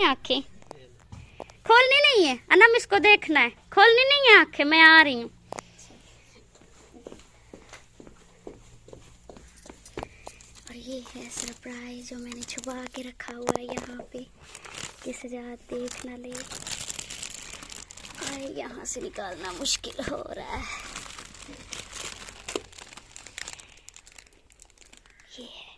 आंखें? खोलनी नहीं है अनम, इसको देखना है, खोलनी नहीं है आंखें। मैं आ रही हूँ। और ये है सरप्राइज जो मैंने छुपा के रखा हुआ है यहाँ पे, कि सजाद देख ना ले। और यहाँ से निकालना मुश्किल हो रहा है। ये है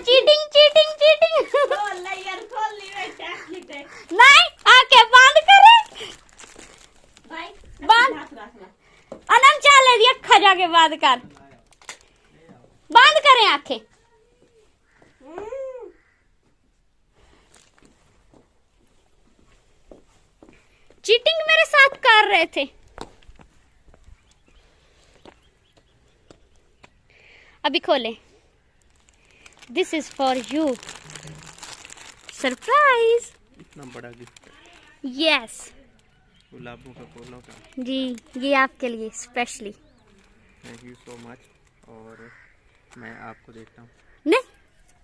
चीटिंग चीटिंग चीटिंग। नहीं आके बंद करे, बंद अनम चले दिया खा जाके बंद कर, बंद करें आंखें। चीटिंग मेरे साथ कर रहे थे। अभी खोले। This is for you, surprise. इतना बड़ा गिफ्ट। यस, गुलाबों का फूलों का। जी ये आपके लिए specially. Thank you so much. और मैं आपको देता हूँ। नहीं,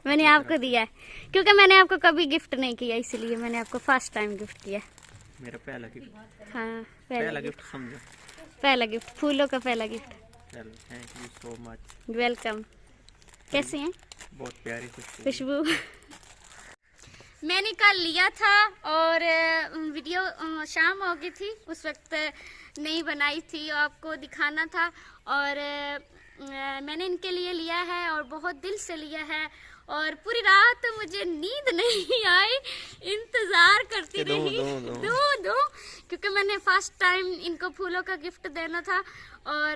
मैंने आपको दिया है क्योंकि मैंने आपको कभी गिफ्ट नहीं किया, इसलिए मैंने आपको फर्स्ट टाइम गिफ्ट किया। मेरा पहला गिफ्ट। हाँ, पहला गिफ्ट समझो। पहला गिफ्ट, फूलों का पहला गिफ्ट। चलो, thank you so much. Welcome. कैसे हैं? बहुत प्यारी खुशबू। मैंने कल लिया था और वीडियो शाम हो गई थी, उस वक्त नहीं बनाई थी, आपको दिखाना था। और मैंने इनके लिए लिया है और बहुत दिल से लिया है। और पूरी रात मुझे नींद नहीं आई, इंतजार करती रही। दो क्योंकि मैंने फर्स्ट टाइम इनको फूलों का गिफ्ट देना था। और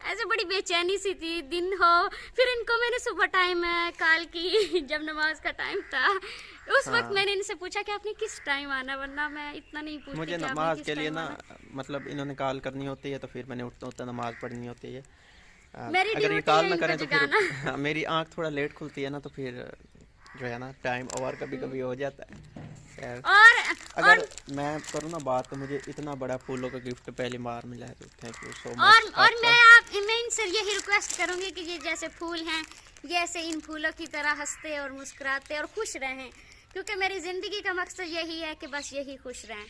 ऐसे बड़ी बेचैनी सी थी, दिन हो। फिर इनको मैंने सुबह टाइम कॉल की जब नमाज का टाइम था, उस वक्त मैंने इनसे पूछा कि आपने किस टाइम आना, वरना मैं इतना नहीं पूछती। मुझे नमाज के लिए ना, मतलब इन्होंने कॉल करनी होती है तो फिर मैंने उठता नमाज पढ़नी होती है। अगर ये कॉल ना करें तो फिर मेरी आंख थोड़ा लेट खुलती है ना, तो फिर जो है ना टाइम ओवर कभी कभी हो जाता है। अगर मैं करूँ ना बात, तो मुझे इतना बड़ा फूलों का गिफ्ट पहली बार मिला है, तो थैंक यू सो मच। और मैं इनसे यही रिक्वेस्ट करूंगी कि ये जैसे फूल हैं, ये ऐसे इन फूलों की तरह हंसते और मुस्कुराते और खुश रहें, क्योंकि मेरी जिंदगी का मकसद यही है कि बस यही खुश रहें।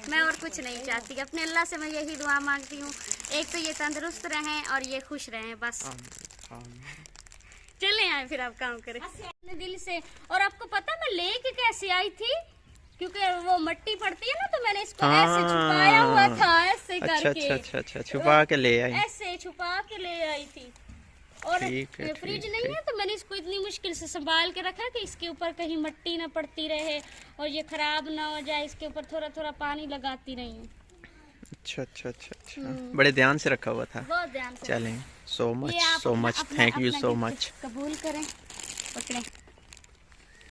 मैं और कुछ नहीं चाहती। अपने अल्लाह से मैं यही दुआ मांगती हूँ, एक तो ये तंदुरुस्त रहें और ये खुश रहें, बस। चले आए फिर आप काम करें अपने दिल से। और आपको पता मैं लेके कैसे आई थी, क्योंकि वो मट्टी पड़ती है ना, तो मैंने इसको ऐसे छुपाया हुआ था, ऐसे करके। अच्छा, छुपा के ले आई। ऐसे छुपा के ले आई थी। और फ्रिज नहीं है, तो मैंने इसको इतनी मुश्किल से संभाल के रखा कि इसके ऊपर कहीं मट्टी ना पड़ती रहे और ये खराब ना हो जाए। इसके ऊपर थोड़ा थोड़ा पानी लगाती रही हूँ। अच्छा। बड़े ध्यान से रखा हुआ था। बहुत ध्यान से। चलें, so much thank you so much. कबूल करें, पकड़ें।